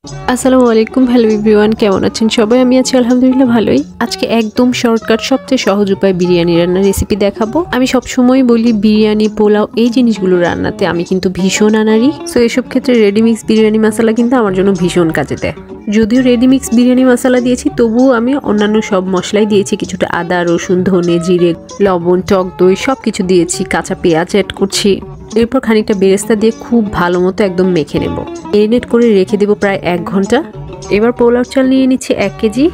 আসসালামু আলাইকুম। Hello everyone, কেমন আছেন সবাই? আমি আছি আলহামদুলিল্লাহ ভালোই। আজকে একদম শর্টকাট সবচেয়ে সহজ উপায় বিরিয়ানি রান্নার রেসিপি দেখাবো। আমি সবসময় বলি বিরিয়ানি, পোলাও এই জিনিসগুলো রান্নাতে আমি কিন্তু ভীষণ আনাড়ি। সো এসব ক্ষেত্রে রেডিমিক্স বিরিয়ানি মশলা কিন্তু আমার জন্য ভীষণ কাজে দেয়। যদিও রেডিমিক্স বিরিয়ানি মশলা দিয়েছি, তবুও আমি অন্যান্য সব মশলাই দিয়েছি। কিছুটা আদা, রসুন, ধনে, জিরে, লবণ, টক দই সব কিছু দিয়েছি। কাঁচা পেঁয়াজ অ্যাড করছি। এরপর খানিকটা বেরেস্তা দিয়ে খুব ভালো মতো একদম মেখে নেব। মেরিনেট করে রেখে দেবো প্রায় 1 ঘন্টা। এবার পোলাও চাল নিয়ে নিচ্ছি 1 কেজি।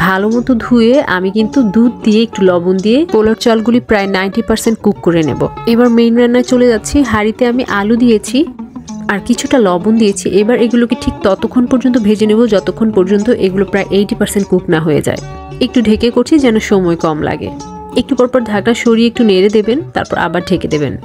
ভালো মতো ধুয়ে আমি কিন্তু দুধ দিয়ে একটু লবণ দিয়ে পোলাও চালগুলি প্রায় 90% কুক করে নেব। এবার মেইন রান্নায় চলে যাচ্ছি। হাঁড়িতে আমি আলু দিয়েছি আর কিছুটা লবণ দিয়েছি। এবার এগুলোকে ঠিক ততক্ষণ পর্যন্ত ভেজে নেব যতক্ষণ পর্যন্ত এগুলো প্রায় 80% কুক না হয়ে যায়। একটু ঢেকে করছি যেন সময় কম লাগে। একটু পরপর ঢাকনা সরিয়ে একটু নেড়ে দেবেন, তারপর আবার ঢেকে দেবেন।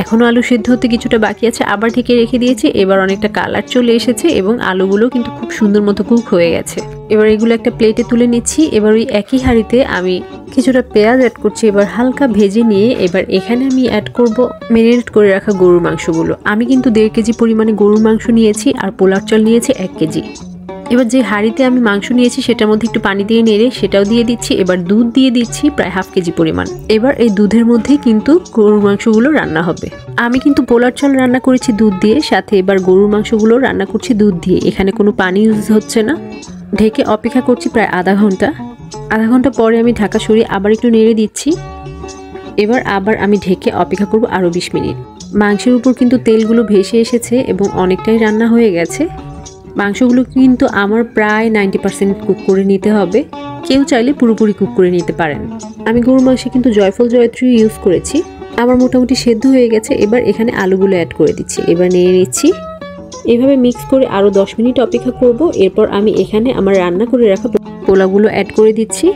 এখনো আলু সেদ্ধ হতে কিছুটা বাকি আছে, আবার ঢেকে রেখে দিয়েছি। এবার অনেকটা কালার চলে এসেছে এবং আলুগুলো কিন্তু খুব সুন্দর মতো কুক হয়ে গেছে। এবার এগুলো একটা প্লেটে তুলে নিচ্ছি। এবার ওই একই হাঁড়িতে আমি কিছুটা পেঁয়াজ অ্যাড করছি। এবার হালকা ভেজে নিয়ে এবার এখানে আমি অ্যাড করব ম্যারিনেট করে রাখা গরুর মাংসগুলো। আমি কিন্তু 1.5 কেজি পরিমাণে গরুর মাংস নিয়েছি আর পোলাও চাল নিয়েছি 1 কেজি। এবার যে হাঁড়িতে আমি মাংস নিয়েছি সেটার মধ্যে একটু পানি দিয়ে নেড়ে সেটাও দিয়ে দিচ্ছি। এবার দুধ দিয়ে দিচ্ছি প্রায় 1/2 কেজি পরিমাণ। এবার এই দুধের মধ্যেই কিন্তু গরুর মাংসগুলো রান্না হবে। আমি কিন্তু পোলাও চাল রান্না করেছি দুধ দিয়ে, সাথে এবার গরুর মাংসগুলো রান্না করছি দুধ দিয়ে। এখানে কোনো পানি ইউজ হচ্ছে না। ঢেকে অপেক্ষা করছি প্রায় আধা ঘন্টা। আধা ঘন্টা পরে আমি ঢাকা সরিয়ে আবার একটু নেড়ে দিচ্ছি। এবার আবার আমি ঢেকে অপেক্ষা করব আরও 20 মিনিট। মাংসের উপর কিন্তু তেলগুলো ভেসে এসেছে এবং অনেকটাই রান্না হয়ে গেছে। মাংসগুলো কিন্তু আমার প্রায় 90% কুক করে নিতে হবে। কেউ চাইলে পুরোপুরি কুক করে নিতে পারেন। আমি গরুর মাংসে কিন্তু জয়ফল জয়ত্রী ইউজ করেছি। আমার মোটামুটি সেদ্ধ হয়ে গেছে। এবার এখানে আলুগুলো অ্যাড করে দিচ্ছি। এবার নিয়ে নিচ্ছি। এভাবে মিক্স করে আরও 10 মিনিট অপেক্ষা করব। এরপর আমি এখানে আমার রান্না করে রাখা পোলাওগুলো অ্যাড করে দিচ্ছি।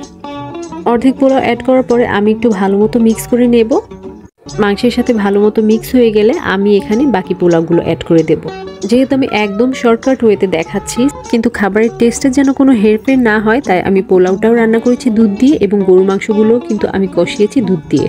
অর্ধেক পোলাও অ্যাড করার পরে আমি একটু ভালো মতো মিক্স করে নেব। মাংসের সাথে ভালো মতো মিক্স হয়ে গেলে আমি এখানে বাকি পোলাওগুলো অ্যাড করে দেব। যেহেতু আমি একদম শর্টকাট ওয়েতে দেখাচ্ছি, কিন্তু খাবারের টেস্টের যেন কোনো হেরফের না হয়, তাই আমি পোলাওটাও রান্না করেছি দুধ দিয়ে এবং গরু মাংসগুলোও কিন্তু আমি কষিয়েছি দুধ দিয়ে।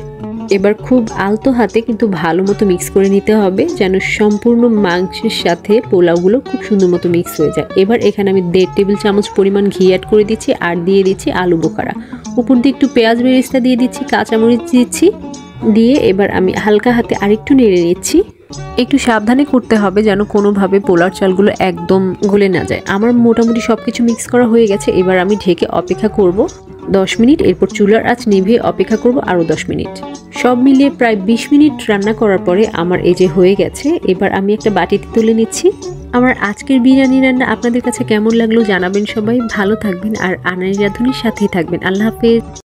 এবার খুব আলতো হাতে কিন্তু ভালো মতো মিক্স করে নিতে হবে যেন সম্পূর্ণ মাংসের সাথে পোলাওগুলো খুব সুন্দর মতো মিক্স হয়ে যায়। এবার এখানে আমি 1.5 টেবিল চামচ পরিমাণ ঘি অ্যাড করে দিচ্ছি আর দিয়ে দিচ্ছি আলু বোখারা। উপর দিয়ে একটু পেঁয়াজ বেরেস্তা দিয়ে দিচ্ছি, কাঁচামরিচ দিচ্ছি। দিয়ে এবার আমি হালকা হাতে আরেকটু নেড়ে নিচ্ছি। একটু সাবধানে করতে হবে যেন কোনোভাবে পোলাও চালগুলো একদম গলে না যায়। আমার মোটামুটি সব কিছু মিক্স করা হয়ে গেছে। এবার আমি ঢেকে অপেক্ষা করব 10 মিনিট। এরপর চুলার আঁচ নিভিয়ে অপেক্ষা করব আরও 10 মিনিট। সব মিলিয়ে প্রায় 20 মিনিট রান্না করার পরে আমার এই যে হয়ে গেছে। এবার আমি একটা বাটিতে তুলে নিচ্ছি। আমার আজকের বিরিয়ানি রান্না আপনাদের কাছে কেমন লাগলো জানাবেন। সবাই ভালো থাকবেন আর আনাড়ি রাঁধুনির সাথেই থাকবেন। আল্লাহ হাফেজ।